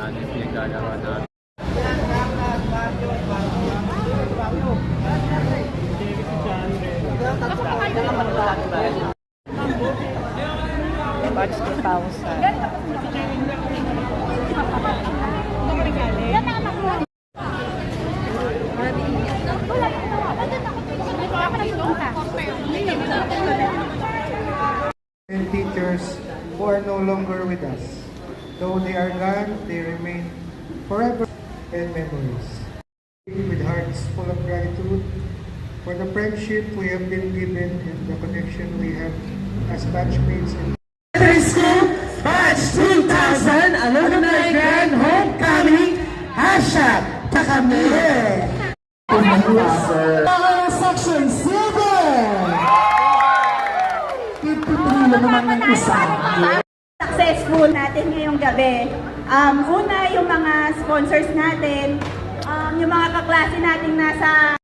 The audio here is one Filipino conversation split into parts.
ano yung pinaggagawa natin. Batch 2000. And teachers who are no longer with us. Though they are gone, they remain forever in memories. With hearts full of gratitude for the friendship we have been given and the connection we have as batchmates and School Batch 2000 Alumni Grand Homecoming Hashtag Takami Section 7 53 na naman ng isa. Successful natin ngayong gabi. Una, yung mga sponsors natin, yung mga kaklase natin nasa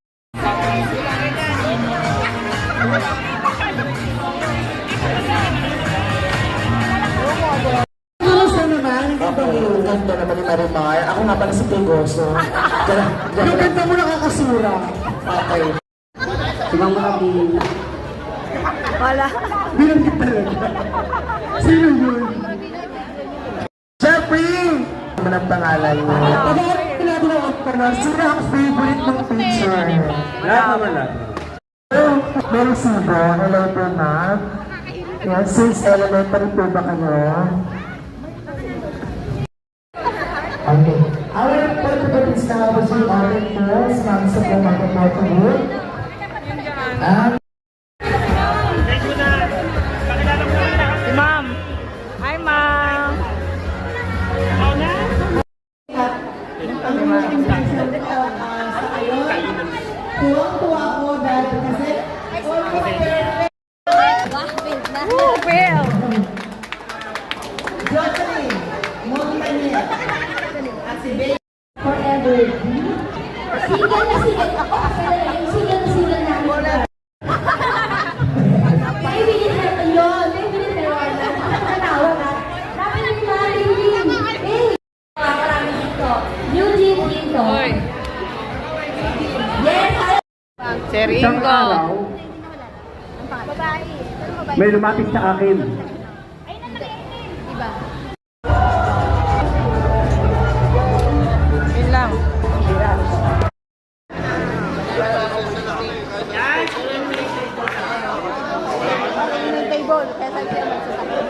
Kamusta naman? Ganda naman ni Marimar. Ako nga pala si Pegoso. Yung ganda mo nakakasura. Okay. Tingnan mo na, Bin. wala. Binanggit talaga. Sino yun? Jeffrey! Ano ang pangalan mo? Pinatawag ko na, sino ang favorite ng teacher? Lahat naman lahat. Meron sibo. Hello po, ma'am. Yan, since elementary po ba kayo? Okay. Our protocol is now proceed on the course. Ma'am, sa po mag-protocol. Ma'am. Hi, ma'am. Tuwang-tuwa ako dahil kasi Bill. Jocelyn, Montañez, at si Baby. Forever. Single na single ako. Kaya yung single na single namin. May winner yun. May winner yun. Nakakatawa na. Dami na yung mga ring-ring. Eh! Marami dito. Eugene dito. Yes! Isang araw, May lumapit sa akin. yun lang. table, kaya sabi siya magsasabi.